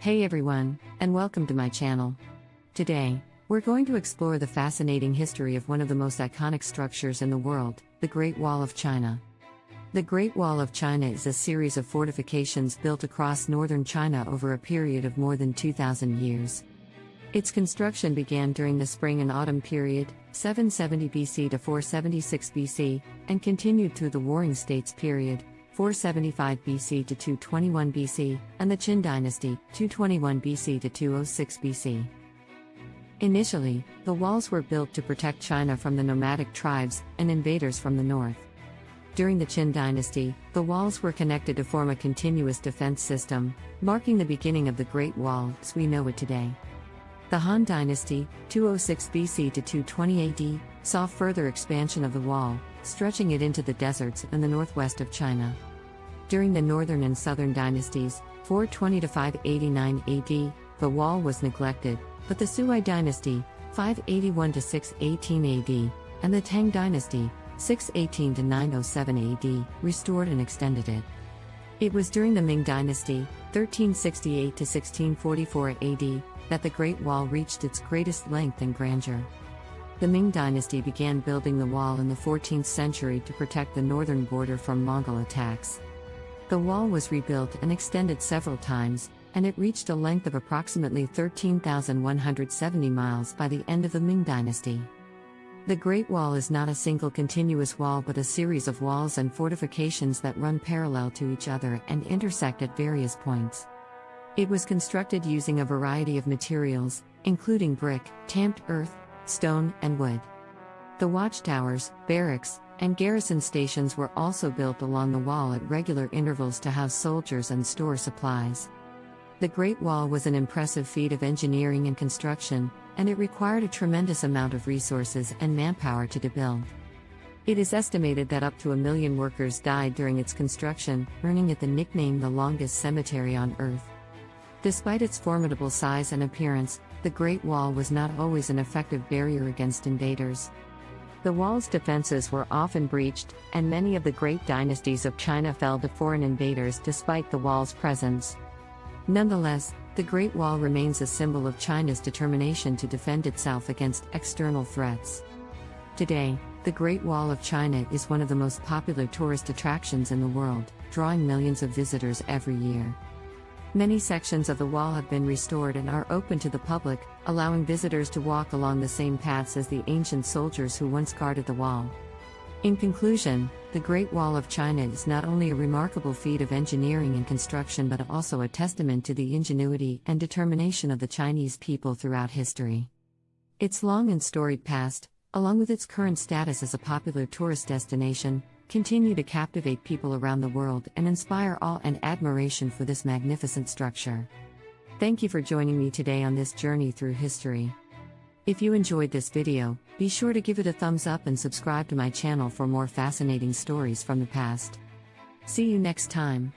Hey everyone, and welcome to my channel. Today, we're going to explore the fascinating history of one of the most iconic structures in the world, the Great Wall of China. The Great Wall of China is a series of fortifications built across northern China over a period of more than 2,000 years. Its construction began during the spring and autumn period, 770 BC to 476 BC, and continued through the Warring States period, 475 BC to 221 BC, and the Qin dynasty, 221 BC to 206 BC. Initially, the walls were built to protect China from the nomadic tribes and invaders from the north. During the Qin dynasty, the walls were connected to form a continuous defense system, marking the beginning of the Great Wall as we know it today. The Han dynasty, 206 BC to 220 AD, saw further expansion of the wall, stretching it into the deserts and the northwest of China. During the northern and southern dynasties, 420 to 589 AD, the wall was neglected, but the Sui dynasty, 581 to 618 AD, and the Tang dynasty, 618 to 907 AD, restored and extended it. It was during the Ming dynasty, 1368 to 1644 AD, that the Great Wall reached its greatest length and grandeur. The Ming dynasty began building the wall in the 14th century to protect the northern border from Mongol attacks. The wall was rebuilt and extended several times, and it reached a length of approximately 13,170 miles by the end of the Ming dynasty. The Great Wall is not a single continuous wall but a series of walls and fortifications that run parallel to each other and intersect at various points. It was constructed using a variety of materials, including brick, tamped earth, stone, and wood. The watchtowers, barracks, and garrison stations were also built along the wall at regular intervals to house soldiers and store supplies. The Great Wall was an impressive feat of engineering and construction, and it required a tremendous amount of resources and manpower to build. It is estimated that up to 1 million workers died during its construction, earning it the nickname the longest cemetery on Earth. Despite its formidable size and appearance, the Great Wall was not always an effective barrier against invaders. The wall's defenses were often breached, and many of the great dynasties of China fell to foreign invaders despite the wall's presence. Nonetheless, the Great Wall remains a symbol of China's determination to defend itself against external threats. Today, the Great Wall of China is one of the most popular tourist attractions in the world, drawing millions of visitors every year. Many sections of the wall have been restored and are open to the public, allowing visitors to walk along the same paths as the ancient soldiers who once guarded the wall. In conclusion, the Great Wall of China is not only a remarkable feat of engineering and construction but also a testament to the ingenuity and determination of the Chinese people throughout history. Its long and storied past, along with its current status as a popular tourist destination, continue to captivate people around the world and inspire awe and admiration for this magnificent structure. Thank you for joining me today on this journey through history. If you enjoyed this video, be sure to give it a thumbs up and subscribe to my channel for more fascinating stories from the past. See you next time.